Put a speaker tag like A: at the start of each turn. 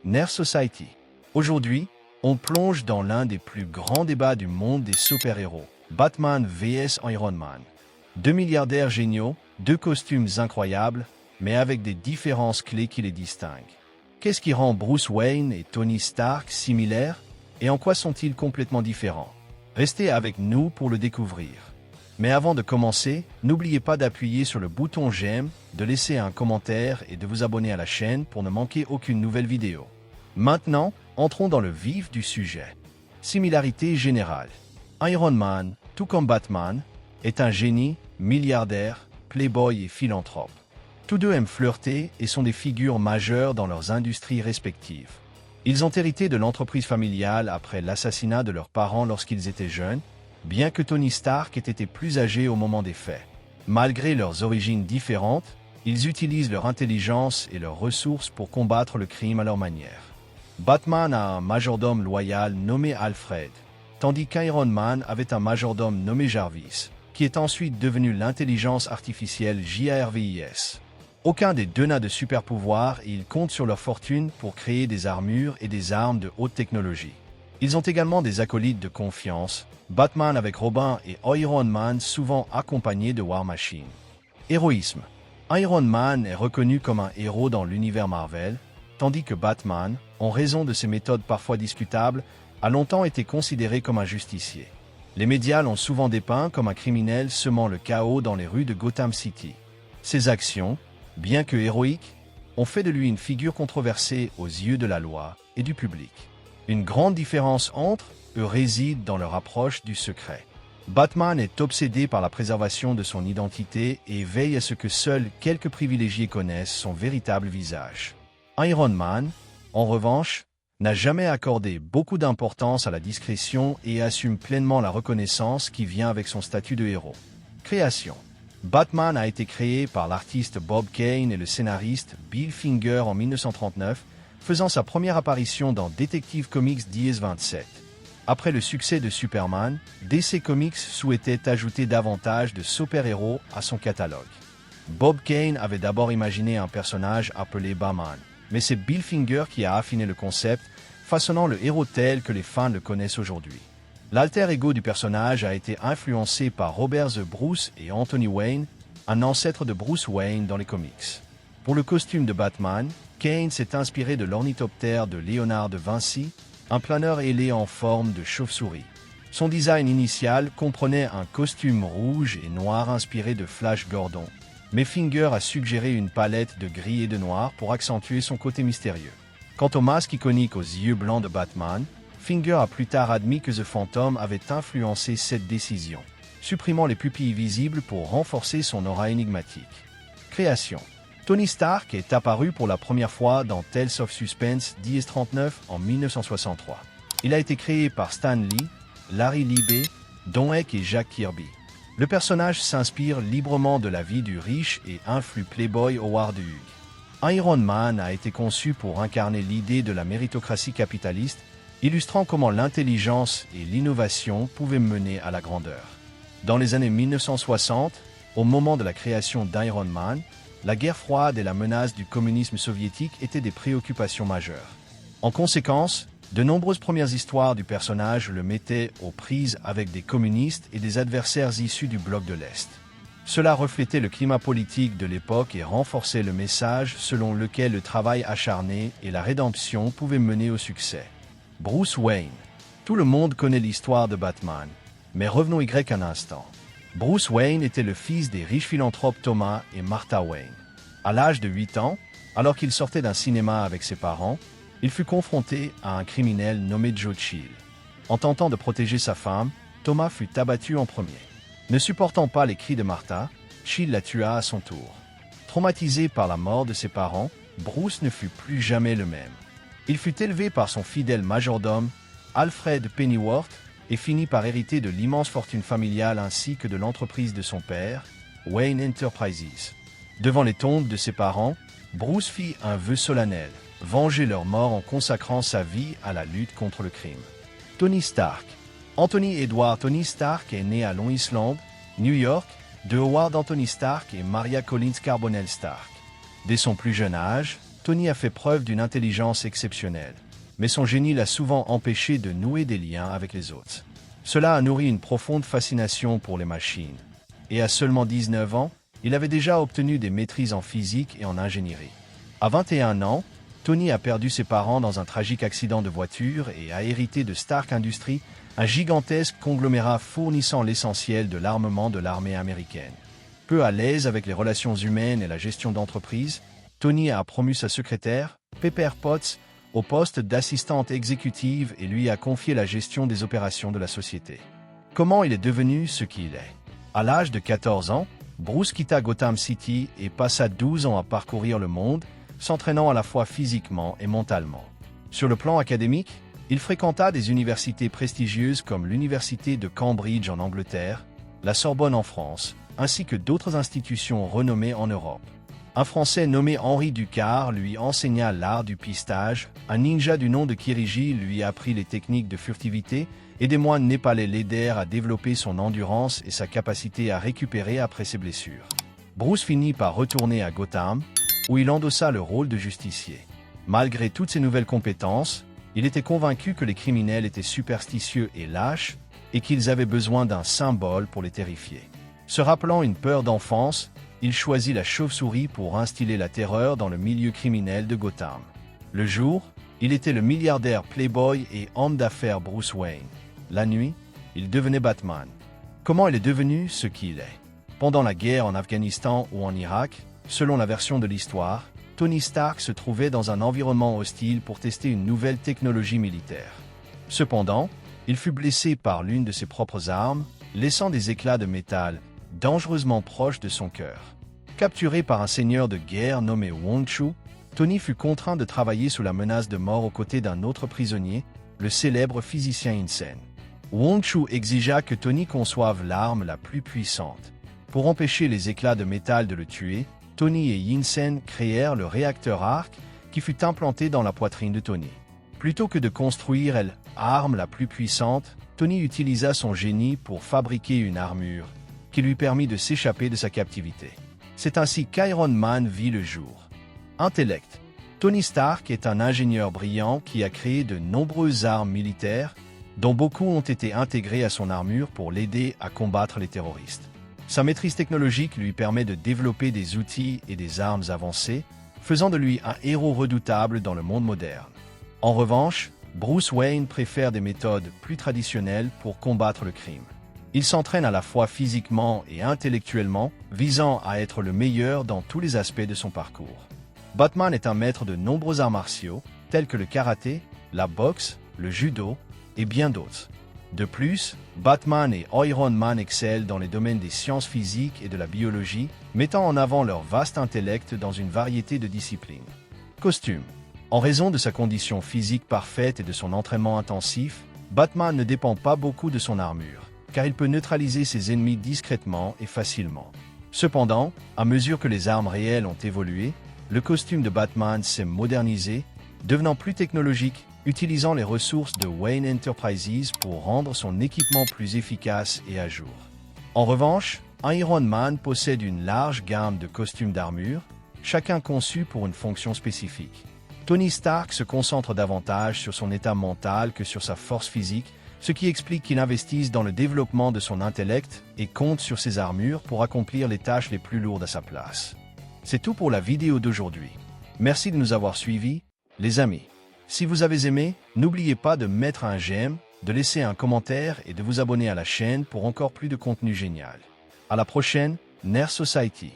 A: Nerd Society. Aujourd'hui, on plonge dans l'un des plus grands débats du monde des super-héros. Batman vs Iron Man. Deux milliardaires géniaux, deux costumes incroyables, mais avec des différences clés qui les distinguent. Qu'est-ce qui rend Bruce Wayne et Tony Stark similaires, et en quoi sont-ils complètement différents? Restez avec nous pour le découvrir. Mais avant de commencer, n'oubliez pas d'appuyer sur le bouton j'aime, de laisser un commentaire et de vous abonner à la chaîne pour ne manquer aucune nouvelle vidéo. Maintenant, entrons dans le vif du sujet. Similarité générale. Iron Man, tout comme Batman, est un génie, milliardaire, playboy et philanthrope. Tous deux aiment flirter et sont des figures majeures dans leurs industries respectives. Ils ont hérité de l'entreprise familiale après l'assassinat de leurs parents lorsqu'ils étaient jeunes, bien que Tony Stark ait été plus âgé au moment des faits. Malgré leurs origines différentes, ils utilisent leur intelligence et leurs ressources pour combattre le crime à leur manière. Batman a un majordome loyal nommé Alfred, tandis qu'Iron Man avait un majordome nommé Jarvis, qui est ensuite devenu l'intelligence artificielle JARVIS. Aucun des deux n'a de super-pouvoir et ils comptent sur leur fortune pour créer des armures et des armes de haute technologie. Ils ont également des acolytes de confiance, Batman avec Robin et Iron Man souvent accompagnés de War Machine. Héroïsme. Iron Man est reconnu comme un héros dans l'univers Marvel, tandis que Batman, en raison de ses méthodes parfois discutables, a longtemps été considéré comme un justicier. Les médias l'ont souvent dépeint comme un criminel semant le chaos dans les rues de Gotham City. Ses actions, bien que héroïques, ont fait de lui une figure controversée aux yeux de la loi et du public. Une grande différence entre eux réside dans leur approche du secret. Batman est obsédé par la préservation de son identité et veille à ce que seuls quelques privilégiés connaissent son véritable visage. Iron Man, en revanche, n'a jamais accordé beaucoup d'importance à la discrétion et assume pleinement la reconnaissance qui vient avec son statut de héros. Création. Batman a été créé par l'artiste Bob Kane et le scénariste Bill Finger en 1939, faisant sa première apparition dans Detective Comics 10-27. Après le succès de Superman, DC Comics souhaitait ajouter davantage de super-héros à son catalogue. Bob Kane avait d'abord imaginé un personnage appelé Batman, mais c'est Bill Finger qui a affiné le concept, façonnant le héros tel que les fans le connaissent aujourd'hui. L'alter ego du personnage a été influencé par Robert The Bruce et Anthony Wayne, un ancêtre de Bruce Wayne dans les comics. Pour le costume de Batman, Kane s'est inspiré de l'ornithoptère de Léonard de Vinci, un planeur ailé en forme de chauve-souris. Son design initial comprenait un costume rouge et noir inspiré de Flash Gordon, mais Finger a suggéré une palette de gris et de noir pour accentuer son côté mystérieux. Quant au masque iconique aux yeux blancs de Batman, Finger a plus tard admis que The Phantom avait influencé cette décision, supprimant les pupilles visibles pour renforcer son aura énigmatique. Création. Tony Stark est apparu pour la première fois dans Tales of Suspense 10-39 en 1963. Il a été créé par Stan Lee, Larry Liebe, Don Heck et Jack Kirby. Le personnage s'inspire librement de la vie du riche et influent playboy Howard Hughes. Iron Man a été conçu pour incarner l'idée de la méritocratie capitaliste, illustrant comment l'intelligence et l'innovation pouvaient mener à la grandeur. Dans les années 1960, au moment de la création d'Iron Man, la guerre froide et la menace du communisme soviétique étaient des préoccupations majeures. En conséquence, de nombreuses premières histoires du personnage le mettaient aux prises avec des communistes et des adversaires issus du bloc de l'Est. Cela reflétait le climat politique de l'époque et renforçait le message selon lequel le travail acharné et la rédemption pouvaient mener au succès. Bruce Wayne. Tout le monde connaît l'histoire de Batman, mais revenons un instant. Bruce Wayne était le fils des riches philanthropes Thomas et Martha Wayne. À l'âge de 8 ans, alors qu'il sortait d'un cinéma avec ses parents, il fut confronté à un criminel nommé Joe Chill. En tentant de protéger sa femme, Thomas fut abattu en premier. Ne supportant pas les cris de Martha, Chill la tua à son tour. Traumatisé par la mort de ses parents, Bruce ne fut plus jamais le même. Il fut élevé par son fidèle majordome, Alfred Pennyworth, et finit par hériter de l'immense fortune familiale ainsi que de l'entreprise de son père, Wayne Enterprises. Devant les tombes de ses parents, Bruce fit un vœu solennel, venger leur mort en consacrant sa vie à la lutte contre le crime. Tony Stark. Anthony Edward Tony Stark est né à Long Island, New York, de Howard Anthony Stark et Maria Collins Carbonell Stark. Dès son plus jeune âge, Tony a fait preuve d'une intelligence exceptionnelle, mais son génie l'a souvent empêché de nouer des liens avec les autres. Cela a nourri une profonde fascination pour les machines. Et à seulement 19 ans, il avait déjà obtenu des maîtrises en physique et en ingénierie. À 21 ans, Tony a perdu ses parents dans un tragique accident de voiture et a hérité de Stark Industries, un gigantesque conglomérat fournissant l'essentiel de l'armement de l'armée américaine. Peu à l'aise avec les relations humaines et la gestion d'entreprise, Tony a promu sa secrétaire, Pepper Potts, au poste d'assistante exécutive et lui a confié la gestion des opérations de la société. Comment il est devenu ce qu'il est? À l'âge de 14 ans, Bruce quitta Gotham City et passa 12 ans à parcourir le monde, s'entraînant à la fois physiquement et mentalement. Sur le plan académique, il fréquenta des universités prestigieuses comme l'Université de Cambridge en Angleterre, la Sorbonne en France, ainsi que d'autres institutions renommées en Europe. Un Français nommé Henri Ducard lui enseigna l'art du pistage, un ninja du nom de Kiriji lui apprit les techniques de furtivité, et des moines népalais l'aidèrent à développer son endurance et sa capacité à récupérer après ses blessures. Bruce finit par retourner à Gotham, où il endossa le rôle de justicier. Malgré toutes ses nouvelles compétences, il était convaincu que les criminels étaient superstitieux et lâches, et qu'ils avaient besoin d'un symbole pour les terrifier. Se rappelant une peur d'enfance, il choisit la chauve-souris pour instiller la terreur dans le milieu criminel de Gotham. Le jour, il était le milliardaire playboy et homme d'affaires Bruce Wayne. La nuit, il devenait Batman. Comment il est devenu ce qu'il est? Pendant la guerre en Afghanistan ou en Irak, selon la version de l'histoire, Tony Stark se trouvait dans un environnement hostile pour tester une nouvelle technologie militaire. Cependant, il fut blessé par l'une de ses propres armes, laissant des éclats de métal dangereusement proches de son cœur. Capturé par un seigneur de guerre nommé Wong Chu, Tony fut contraint de travailler sous la menace de mort aux côtés d'un autre prisonnier, le célèbre physicien Yinsen. Wong Chu exigea que Tony conçoive l'arme la plus puissante. Pour empêcher les éclats de métal de le tuer, Tony et Yinsen créèrent le réacteur arc qui fut implanté dans la poitrine de Tony. Plutôt que de construire l'arme la plus puissante, Tony utilisa son génie pour fabriquer une armure qui lui permit de s'échapper de sa captivité. C'est ainsi qu'Iron Man vit le jour. Intellect. Tony Stark est un ingénieur brillant qui a créé de nombreuses armes militaires, dont beaucoup ont été intégrées à son armure pour l'aider à combattre les terroristes. Sa maîtrise technologique lui permet de développer des outils et des armes avancées, faisant de lui un héros redoutable dans le monde moderne. En revanche, Bruce Wayne préfère des méthodes plus traditionnelles pour combattre le crime. Il s'entraîne à la fois physiquement et intellectuellement, visant à être le meilleur dans tous les aspects de son parcours. Batman est un maître de nombreux arts martiaux, tels que le karaté, la boxe, le judo et bien d'autres. De plus, Batman et Iron Man excellent dans les domaines des sciences physiques et de la biologie, mettant en avant leur vaste intellect dans une variété de disciplines. Costume. En raison de sa condition physique parfaite et de son entraînement intensif, Batman ne dépend pas beaucoup de son armure, car il peut neutraliser ses ennemis discrètement et facilement. Cependant, à mesure que les armes réelles ont évolué, le costume de Batman s'est modernisé, devenant plus technologique, utilisant les ressources de Wayne Enterprises pour rendre son équipement plus efficace et à jour. En revanche, Iron Man possède une large gamme de costumes d'armure, chacun conçu pour une fonction spécifique. Tony Stark se concentre davantage sur son état mental que sur sa force physique, ce qui explique qu'il investisse dans le développement de son intellect et compte sur ses armures pour accomplir les tâches les plus lourdes à sa place. C'est tout pour la vidéo d'aujourd'hui. Merci de nous avoir suivis, les amis. Si vous avez aimé, n'oubliez pas de mettre un j'aime, de laisser un commentaire et de vous abonner à la chaîne pour encore plus de contenu génial. À la prochaine, Nerd Society.